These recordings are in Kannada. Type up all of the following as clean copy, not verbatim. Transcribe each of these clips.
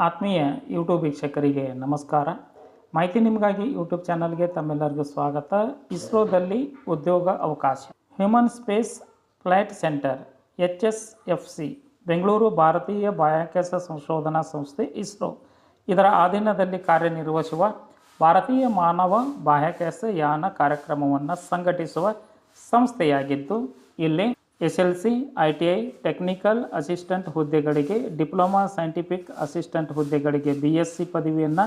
ಆತ್ಮೀಯ ಯೂಟ್ಯೂಬ್ ವೀಕ್ಷಕರಿಗೆ ನಮಸ್ಕಾರ. ಮಾಹಿತಿ ನಿಮಗಾಗಿ ಯೂಟ್ಯೂಬ್ ಚಾನಲ್ಗೆ ತಮ್ಮೆಲ್ಲರಿಗೂ ಸ್ವಾಗತ. ಇಸ್ರೋದಲ್ಲಿ ಉದ್ಯೋಗ ಅವಕಾಶ. Human space flight centre HSFC Bengaluru ಭಾರತೀಯ ಬಾಹ್ಯಾಕಾಶ ಸಂಶೋಧನಾ ಸಂಸ್ಥೆ ಇಸ್ರೋ ಇದರ ಅಧೀನದಲ್ಲಿ ಕಾರ್ಯನಿರ್ವಹಿಸುವ ಭಾರತೀಯ ಮಾನವ ಬಾಹ್ಯಾಕಾಶ ಯಾನ ಕಾರ್ಯಕ್ರಮವನ್ನು ಸಂಘಟಿಸುವ ಸಂಸ್ಥೆಯಾಗಿದ್ದು, ಇಲ್ಲಿ SLC, ITI, ಟೆಕ್ನಿಕಲ್ ಅಸಿಸ್ಟೆಂಟ್ ಹುದ್ದೆಗಳಿಗೆ, ಡಿಪ್ಲೊಮಾ ಸೈಂಟಿಫಿಕ್ ಅಸಿಸ್ಟೆಂಟ್ ಹುದ್ದೆಗಳಿಗೆ BSc ಪದವಿಯನ್ನು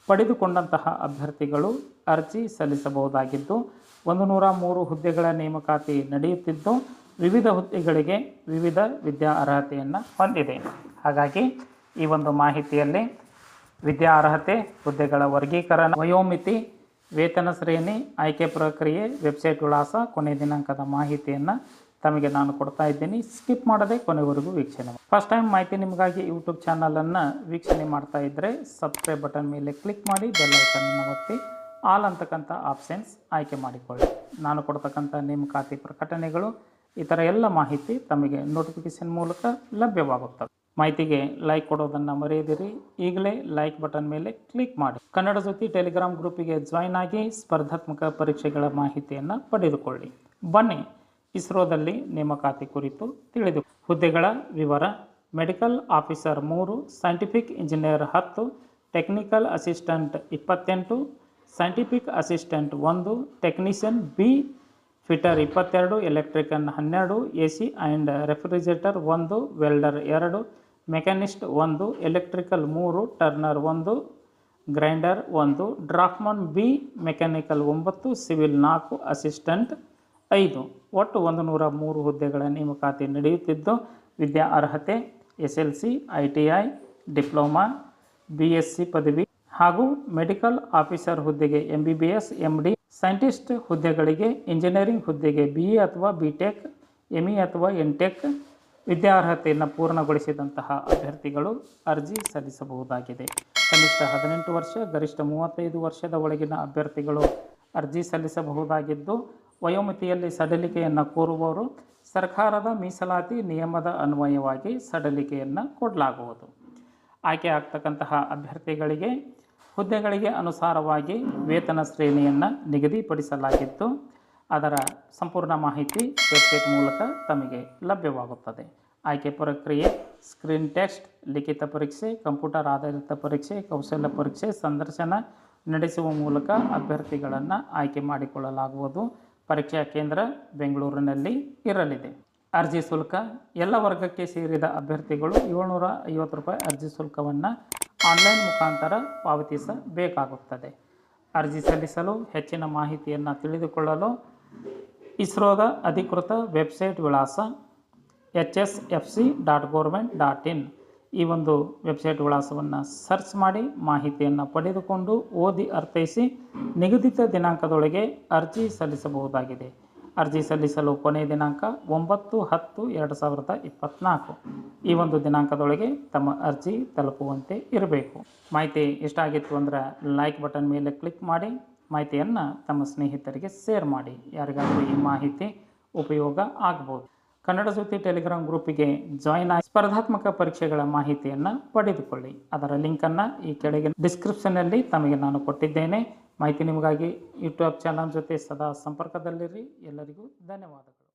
ಪಡೆದುಕೊಂಡಂತಹ ಅಭ್ಯರ್ಥಿಗಳು ಅರ್ಜಿ ಸಲ್ಲಿಸಬಹುದಾಗಿದ್ದು, 103 ಹುದ್ದೆಗಳ ನೇಮಕಾತಿ ನಡೆಯುತ್ತಿದ್ದು, ವಿವಿಧ ಹುದ್ದೆಗಳಿಗೆ ವಿವಿಧ ವಿದ್ಯಾ ಅರ್ಹತೆಯನ್ನು ಹೊಂದಿದೆ. ಹಾಗಾಗಿ ಈ ಒಂದು ಮಾಹಿತಿಯಲ್ಲಿ ವಿದ್ಯಾ ಅರ್ಹತೆ, ಹುದ್ದೆಗಳ ವರ್ಗೀಕರಣ, ವಯೋಮಿತಿ, ವೇತನ ಶ್ರೇಣಿ, ಆಯ್ಕೆ ಪ್ರಕ್ರಿಯೆ, ವೆಬ್ಸೈಟ್ ವಿಳಾಸ, ಕೊನೆಯ ದಿನಾಂಕದ ಮಾಹಿತಿಯನ್ನು ತಮಗೆ ನಾನು ಕೊಡ್ತಾ ಇದ್ದೀನಿ. ಸ್ಕಿಪ್ ಮಾಡದೆ ಕೊನೆವರೆಗೂ ವೀಕ್ಷಣೆ ಮಾಡಿ. ಫಸ್ಟ್ ಟೈಮ್ ಮಾಹಿತಿ ನಿಮಗಾಗಿ ಯೂಟ್ಯೂಬ್ ಚಾನಲನ್ನು ವೀಕ್ಷಣೆ ಮಾಡ್ತಾ ಇದ್ದರೆ ಸಬ್ಸ್ಕ್ರೈಬ್ ಬಟನ್ ಮೇಲೆ ಕ್ಲಿಕ್ ಮಾಡಿ, ಬೆಲ್ ಐಕನ್ನ ಒತ್ತಿ ಆಲ್ ಅಂತಕ್ಕಂಥ ಆಪ್ಷನ್ಸ್ ಆಯ್ಕೆ ಮಾಡಿಕೊಳ್ಳಿ. ನಾನು ಕೊಡ್ತಕ್ಕಂಥ ನೇಮಕಾತಿ ಪ್ರಕಟಣೆಗಳು ಇತರ ಎಲ್ಲ ಮಾಹಿತಿ ತಮಗೆ ನೋಟಿಫಿಕೇಶನ್ ಮೂಲಕ ಲಭ್ಯವಾಗುತ್ತವೆ. ಮಾಹಿತಿಗೆ ಲೈಕ್ ಕೊಡೋದನ್ನು ಮರೆಯದಿರಿ. ಈಗಲೇ ಲೈಕ್ ಬಟನ್ ಮೇಲೆ ಕ್ಲಿಕ್ ಮಾಡಿ. ಕನ್ನಡ ಜ್ಯೋತಿ ಟೆಲಿಗ್ರಾಮ್ ಗ್ರೂಪಿಗೆ ಜಾಯ್ನ್ ಆಗಿ ಸ್ಪರ್ಧಾತ್ಮಕ ಪರೀಕ್ಷೆಗಳ ಮಾಹಿತಿಯನ್ನು ಪಡೆದುಕೊಳ್ಳಿ. ಬನ್ನಿ ಇಸ್ರೋದಲ್ಲಿ ನೇಮಕಾತಿ ಕುರಿತು ತಿಳಿದು. ಹುದ್ದೆಗಳ ವಿವರ: medical officer 3, scientific engineer 10, technical assistant 28, scientific assistant 1, technician B fitter 22, electrical 12, AC and refrigerator 1, welder 2, machinist 1, electrical 3, turner 1, grinder 1, ಡ್ರಾಫ್ಟ್ಮನ್ B mechanical 9, civil 4, assistant 5. ಒಟ್ಟು 103 ಹುದ್ದೆಗಳ ನೇಮಕಾತಿ ನಡೆಯುತ್ತಿದ್ದು, ವಿದ್ಯಾ ಅರ್ಹತೆ SLC, ITI, ಡಿಪ್ಲೊಮಾ, BSc ಪದವಿ ಹಾಗೂ ಮೆಡಿಕಲ್ ಆಫೀಸರ್ ಹುದ್ದೆಗೆ MBBS, MD, ಸೈಂಟಿಸ್ಟ್ ಹುದ್ದೆಗಳಿಗೆ, ಇಂಜಿನಿಯರಿಂಗ್ ಹುದ್ದೆಗೆ BA ಅಥವಾ BTech, ME ಅಥವಾ NTech ವಿದ್ಯಾರ್ಹತೆಯನ್ನು ಪೂರ್ಣಗೊಳಿಸಿದಂತಹ ಅಭ್ಯರ್ಥಿಗಳು ಅರ್ಜಿ ಸಲ್ಲಿಸಬಹುದಾಗಿದೆ. ಕನಿಷ್ಠ 18 ವರ್ಷ, ಗರಿಷ್ಠ 35 ವರ್ಷದ ಒಳಗಿನ ಅಭ್ಯರ್ಥಿಗಳು ಅರ್ಜಿ ಸಲ್ಲಿಸಬಹುದಾಗಿದ್ದು, ವಯೋಮಿತಿಯಲ್ಲಿ ಸಡಿಲಿಕೆಯನ್ನು ಕೋರುವವರು ಸರ್ಕಾರದ ಮೀಸಲಾತಿ ನಿಯಮದ ಅನ್ವಯವಾಗಿ ಸಡಿಲಿಕೆಯನ್ನು ಕೊಡಲಾಗುವುದು. ಆಯ್ಕೆ ಆಗ್ತಕ್ಕಂತಹ ಅಭ್ಯರ್ಥಿಗಳಿಗೆ ಹುದ್ದೆಗಳಿಗೆ ಅನುಸಾರವಾಗಿ ವೇತನ ಶ್ರೇಣಿಯನ್ನು ನಿಗದಿಪಡಿಸಲಾಗಿದ್ದು, ಅದರ ಸಂಪೂರ್ಣ ಮಾಹಿತಿ ವೆಬ್ಸೈಟ್ ಮೂಲಕ ತಮಗೆ ಲಭ್ಯವಾಗುತ್ತದೆ. ಆಯ್ಕೆ ಪ್ರಕ್ರಿಯೆ: ಸ್ಕ್ರೀನ್ ಟೆಸ್ಟ್, ಲಿಖಿತ ಪರೀಕ್ಷೆ, ಕಂಪ್ಯೂಟರ್ ಆಧಾರಿತ ಪರೀಕ್ಷೆ, ಕೌಶಲ್ಯ ಪರೀಕ್ಷೆ, ಸಂದರ್ಶನ ನಡೆಸುವ ಮೂಲಕ ಅಭ್ಯರ್ಥಿಗಳನ್ನು ಆಯ್ಕೆ ಮಾಡಿಕೊಳ್ಳಲಾಗುವುದು. ಪರೀಕ್ಷಾ ಕೇಂದ್ರ ಬೆಂಗಳೂರಿನಲ್ಲಿ ಇರಲಿದೆ. ಅರ್ಜಿ ಶುಲ್ಕ: ಎಲ್ಲ ವರ್ಗಕ್ಕೆ ಸೇರಿದ ಅಭ್ಯರ್ಥಿಗಳು 750 ರೂಪಾಯಿ ಅರ್ಜಿ ಶುಲ್ಕವನ್ನು ಆನ್ಲೈನ್ ಮುಖಾಂತರ ಪಾವತಿಸಬೇಕಾಗುತ್ತದೆ. ಅರ್ಜಿ ಸಲ್ಲಿಸಲು ಹೆಚ್ಚಿನ ಮಾಹಿತಿಯನ್ನು ತಿಳಿದುಕೊಳ್ಳಲು ಇಸ್ರೋದ ಅಧಿಕೃತ ವೆಬ್ಸೈಟ್ ವಿಳಾಸ hsfc.government.in ಈ ಒಂದು ವೆಬ್ಸೈಟ್ ವಿಳಾಸವನ್ನು ಸರ್ಚ್ ಮಾಡಿ ಮಾಹಿತಿಯನ್ನು ಪಡೆದುಕೊಂಡು ಓದಿ ಅರ್ಥೈಸಿ ನಿಗದಿತ ದಿನಾಂಕದೊಳಗೆ ಅರ್ಜಿ ಸಲ್ಲಿಸಬಹುದಾಗಿದೆ. ಅರ್ಜಿ ಸಲ್ಲಿಸಲು ಕೊನೆಯ ದಿನಾಂಕ 9/10/2024 ಈ ಒಂದು ದಿನಾಂಕದೊಳಗೆ ತಮ್ಮ ಅರ್ಜಿ ತಲುಪುವಂತೆ ಇರಬೇಕು. ಮಾಹಿತಿ ಇಷ್ಟ ಆಗಿತ್ತು ಅಂದರೆ ಲೈಕ್ ಬಟನ್ ಮೇಲೆ ಕ್ಲಿಕ್ ಮಾಡಿ, ಮಾಹಿತಿಯನ್ನು ತಮ್ಮ ಸ್ನೇಹಿತರಿಗೆ ಶೇರ್ ಮಾಡಿ. ಯಾರಿಗಾದರೂ ಈ ಮಾಹಿತಿ ಉಪಯೋಗ ಆಗ್ಬೋದು. ಕನ್ನಡ ಜ್ಯೋತಿ ಟೆಲಿಗ್ರಾಮ್ ಗ್ರೂಪಿಗೆ ಜಾಯ್ನ್ ಆಗಿ ಸ್ಪರ್ಧಾತ್ಮಕ ಪರೀಕ್ಷೆಗಳ ಮಾಹಿತಿಯನ್ನು ಪಡೆದುಕೊಳ್ಳಿ. ಅದರ ಲಿಂಕನ್ನು ಈ ಕೆಳಗೆ ಡಿಸ್ಕ್ರಿಪ್ಷನ್ನಲ್ಲಿ ತಮಗೆ ನಾನು ಕೊಟ್ಟಿದ್ದೇನೆ. ಮಾಹಿತಿ ನಿಮಗಾಗಿ ಯೂಟ್ಯೂಬ್ ಚಾನಲ್ ಜೊತೆ ಸದಾ ಸಂಪರ್ಕದಲ್ಲಿರಿ. ಎಲ್ಲರಿಗೂ ಧನ್ಯವಾದಗಳು.